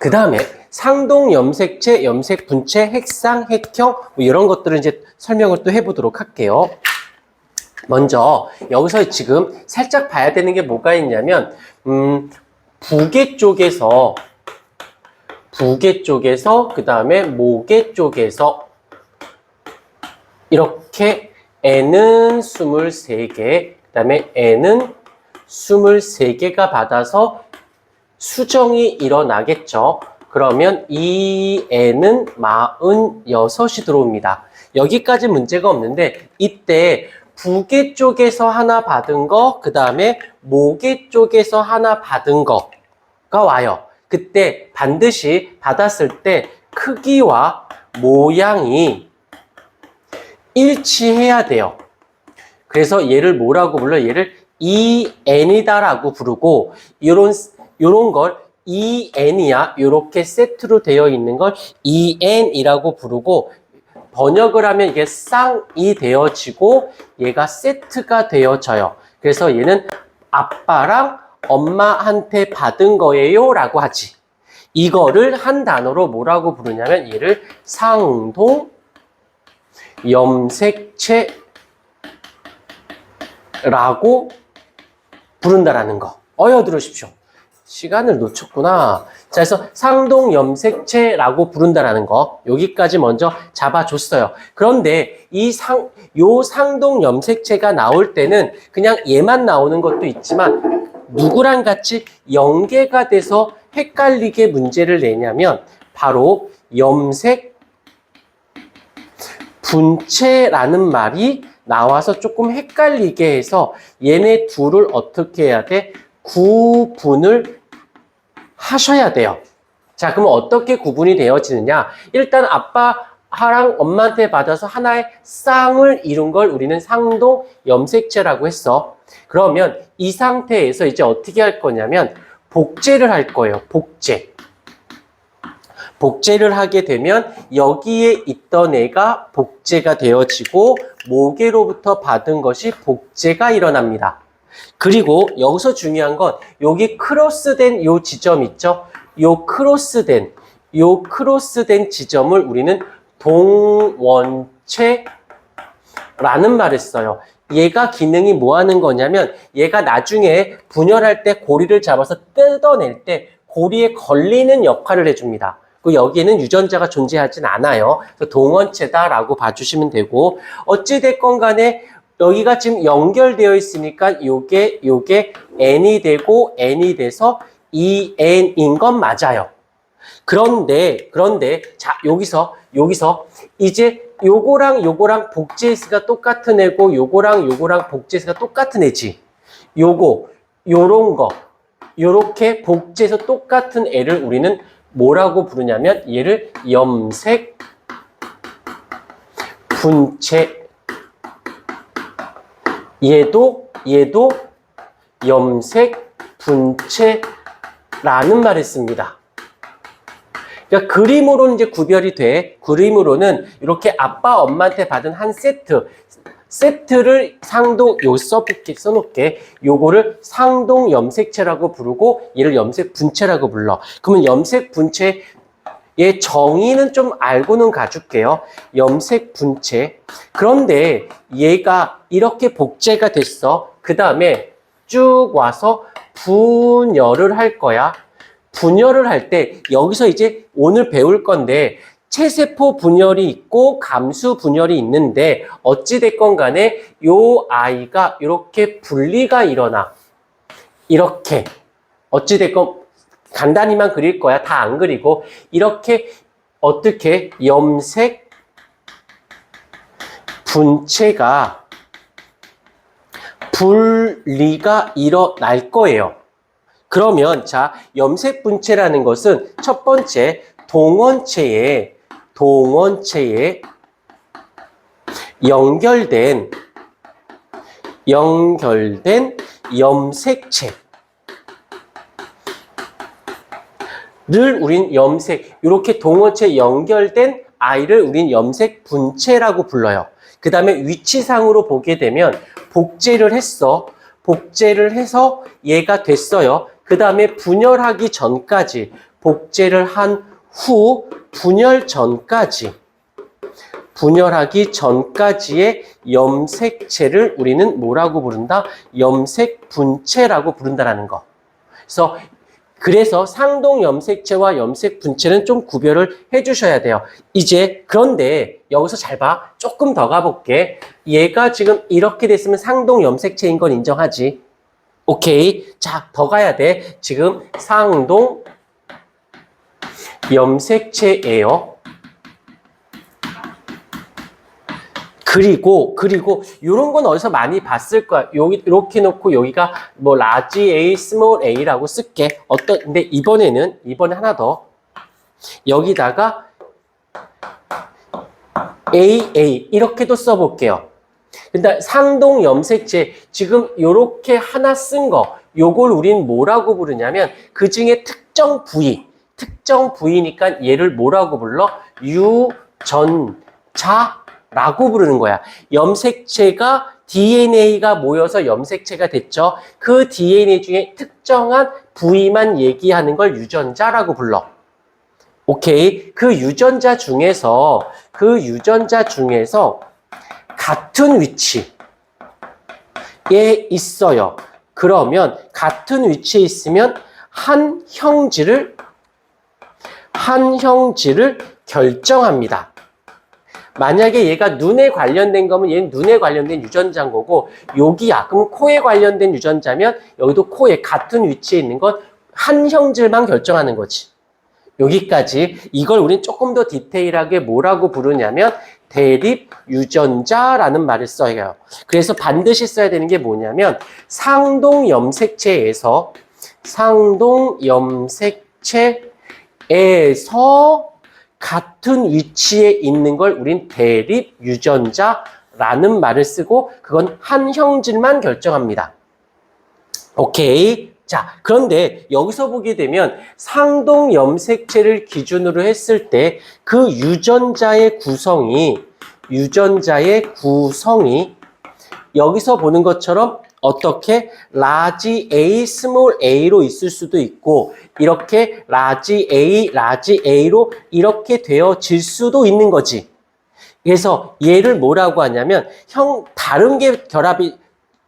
그 다음에 상동 염색체, 염색 분체, 핵상, 핵형 뭐 이런 것들을 이제 설명을 또 해보도록 할게요. 먼저 여기서 지금 살짝 봐야 되는 게 뭐가 있냐면 부계 쪽에서 그 다음에 모계 쪽에서 이렇게 N은 23개, 그 다음에 N은 23개가 받아서 수정이 일어나겠죠. 그러면 이 N은 46이 들어옵니다. 여기까지 문제가 없는데 이때 부계 쪽에서 하나 받은 거, 그 다음에 모계 쪽에서 하나 받은 거가 와요. 그때 반드시 받았을 때 크기와 모양이 일치해야 돼요. 그래서 얘를 뭐라고 불러요? 얘를 EN이다라고 부르고 요런 걸 EN이야. 요렇게 세트로 되어 있는 걸 EN이라고 부르고 번역을 하면 이게 쌍이 되어지고 얘가 세트가 되어져요. 그래서 얘는 아빠랑 엄마한테 받은 거예요 라고 하지. 이거를 한 단어로 뭐라고 부르냐면 얘를 상동 염색체라고 부른다라는 거. 들으십시오. 시간을 놓쳤구나. 자, 그래서 상동 염색체라고 부른다라는 거. 여기까지 먼저 잡아줬어요. 그런데 요 상동 염색체가 나올 때는 그냥 얘만 나오는 것도 있지만 누구랑 같이 연계가 돼서 헷갈리게 문제를 내냐면 바로 염색 분체라는 말이 나와서 조금 헷갈리게 해서 얘네 둘을 어떻게 해야 돼? 구분을 하셔야 돼요. 자, 그럼 어떻게 구분이 되어지느냐? 일단 아빠랑 엄마한테 받아서 하나의 쌍을 이룬 걸 우리는 상동 염색체라고 했어. 그러면 이 상태에서 이제 어떻게 할 거냐면 복제를 할 거예요. 복제를 하게 되면 여기에 있던 애가 복제가 되어지고 모계로부터 받은 것이 복제가 일어납니다. 그리고 여기서 중요한 건 여기 크로스된 요 지점 있죠? 요 크로스된 지점을 우리는 동원체라는 말을 써요. 얘가 기능이 뭐 하는 거냐면 얘가 나중에 분열할 때 고리를 잡아서 뜯어낼 때 고리에 걸리는 역할을 해줍니다. 그 여기에는 유전자가 존재하진 않아요. 그래서 동원체다라고 봐주시면 되고 어찌됐건 간에 여기가 지금 연결되어 있으니까 요게 N이 되고 N이 돼서 EN인 건 맞아요. 그런데 자 여기서 이제 요거랑 복제수가 똑같은 애고 요거랑 복제수가 똑같은 애지. 요런 거 요렇게 복제해서 똑같은 애를 우리는 뭐라고 부르냐면 얘를 염색 분체 얘도 염색 분체라는 말을 씁니다. 그러니까 그림으로는 이제 구별이 돼. 그림으로는 이렇게 아빠 엄마한테 받은 한 세트를 상동 써놓게 요거를 상동 염색체라고 부르고 얘를 염색 분체라고 불러. 그러면 염색 분체의 정의는 좀 알고는 가줄게요. 염색 분체. 그런데 얘가 이렇게 복제가 됐어. 그 다음에 쭉 와서 분열을 할 거야. 분열을 할 때 여기서 이제 오늘 배울 건데 체세포 분열이 있고 감수 분열이 있는데 어찌됐건 간에 요 아이가 이렇게 분리가 일어나. 이렇게 어찌됐건 간단히만 그릴 거야. 다 안 그리고 이렇게 어떻게 염색 분체가 분리가 일어날 거예요. 그러면 자 염색 분체라는 것은 첫 번째 동원체에 연결된 염색체를 우린 이렇게 동원체에 연결된 아이를 우린 염색 분체라고 불러요. 그 다음에 위치상으로 보게 되면 복제를 했어. 복제를 해서 얘가 됐어요. 그 다음에 분열하기 전까지 복제를 한 후 분열하기 전까지의 염색체를 우리는 뭐라고 부른다? 염색 분체라고 부른다라는 거. 그래서 상동 염색체와 염색 분체는 좀 구별을 해 주셔야 돼요. 이제 그런데 여기서 잘 봐. 조금 더 가볼게. 얘가 지금 이렇게 됐으면 상동 염색체인 건 인정하지? 오케이. 자, 더 가야 돼. 지금 상동 염색체예요. 그리고 이런 건 어디서 많이 봤을 거야. 여기 이렇게 놓고 여기가 뭐 라지 A, 스몰 a라고 쓸게. 근데 이번에 하나 더 여기다가 AA 이렇게도 써볼게요. 근데 상동 염색체 지금 요렇게 하나 쓴 거 요걸 우린 뭐라고 부르냐면 그 중에 특정 부위니까 얘를 뭐라고 불러? 유전자라고 부르는 거야. 염색체가 DNA가 모여서 염색체가 됐죠. 그 DNA 중에 특정한 부위만 얘기하는 걸 유전자라고 불러. 오케이. 그 유전자 중에서 같은 위치에 있어요. 그러면 같은 위치에 있으면 한 형질을 결정합니다. 만약에 얘가 눈에 관련된 거면 얘는 눈에 관련된 유전자인 거고 여기야. 그럼 코에 관련된 유전자면 여기도 코에 같은 위치에 있는 건 한 형질만 결정하는 거지. 여기까지. 이걸 우린 조금 더 디테일하게 뭐라고 부르냐면 대립 유전자라는 말을 써요. 그래서 반드시 써야 되는 게 뭐냐면 상동 염색체에서 같은 위치에 있는 걸 우린 대립 유전자라는 말을 쓰고 그건 한 형질만 결정합니다. 오케이. 자, 그런데 여기서 보게 되면 상동 염색체를 기준으로 했을 때 그 유전자의 구성이 여기서 보는 것처럼 어떻게 라지 A, 스몰 a로 있을 수도 있고 이렇게 라지 A로 이렇게 되어질 수도 있는 거지. 그래서 얘를 뭐라고 하냐면 다른 게 결합이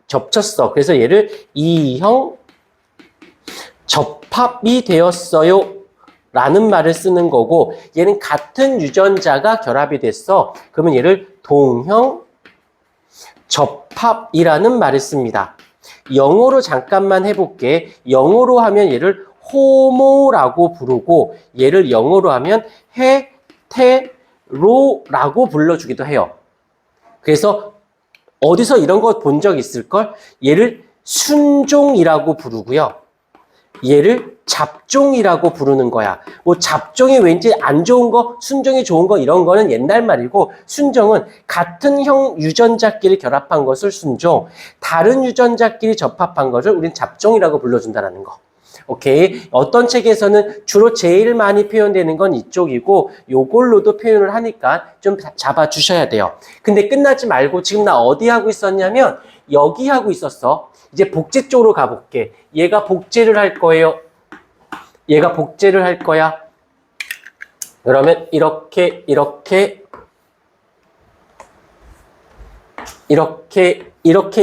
겹쳤어. 그래서 얘를 2형 접합이 되었어요 라는 말을 쓰는 거고 얘는 같은 유전자가 결합이 됐어. 그러면 얘를 동형 접합이라는 말을 씁니다. 영어로 잠깐만 해볼게. 영어로 하면 얘를 호모라고 부르고 얘를 영어로 하면 헤테로라고 불러주기도 해요. 그래서 어디서 이런 거 본 적 있을걸? 얘를 순종이라고 부르고요. 얘를 잡종이라고 부르는 거야. 뭐 잡종이 왠지 안 좋은 거, 순종이 좋은 거 이런 거는 옛날 말이고 순종은 같은 형 유전자끼리 결합한 것을 순종, 다른 유전자끼리 접합한 것을 우린 잡종이라고 불러준다는 거. 오케이. 어떤 책에서는 주로 제일 많이 표현되는 건 이쪽이고 요걸로도 표현을 하니까 좀 잡아주셔야 돼요. 근데 끝나지 말고 지금 나 어디 하고 있었냐면 여기 하고 있었어. 이제 복제 쪽으로 가볼게. 얘가 복제를 할 거예요. 얘가 복제를 할 거야. 그러면 이렇게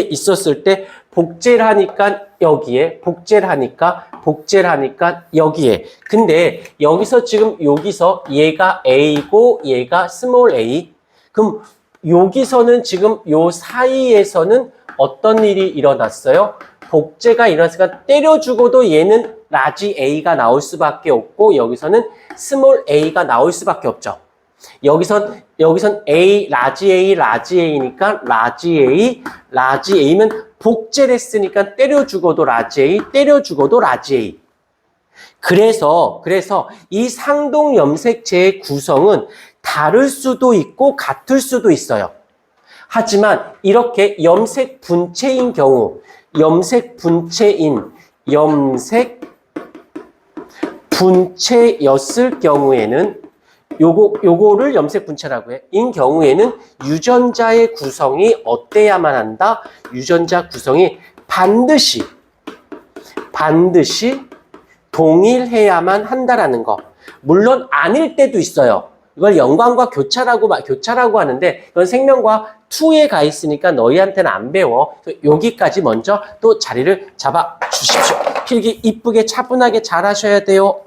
있었을 때 복제를 하니까 여기에, 복제를 하니까 여기에. 근데 여기서 얘가 A고 얘가 스몰 a. 그럼 여기서는 지금 요 사이에서는 어떤 일이 일어났어요? 복제가 일어났으니까 때려주고도 얘는 라지 A가 나올 수밖에 없고 여기서는 스몰 a가 나올 수밖에 없죠. 여기선 라지 A니까 라지 A면 복제를 했으니까 때려주고도 라지 A. 그래서 이 상동 염색체의 구성은 다를 수도 있고 같을 수도 있어요. 하지만 이렇게 염색 분체였을 경우에는 요거를 염색 분체라고 해. 인 경우에는 유전자의 구성이 어때야만 한다? 유전자 구성이 반드시 동일해야만 한다라는 거. 물론 아닐 때도 있어요. 이걸 연관과 교차라고 하는데 이건 생명과 2에 가 있으니까 너희한테는 안 배워. 여기까지 먼저 또 자리를 잡아 주십시오. 필기 이쁘게 차분하게 잘 하셔야 돼요.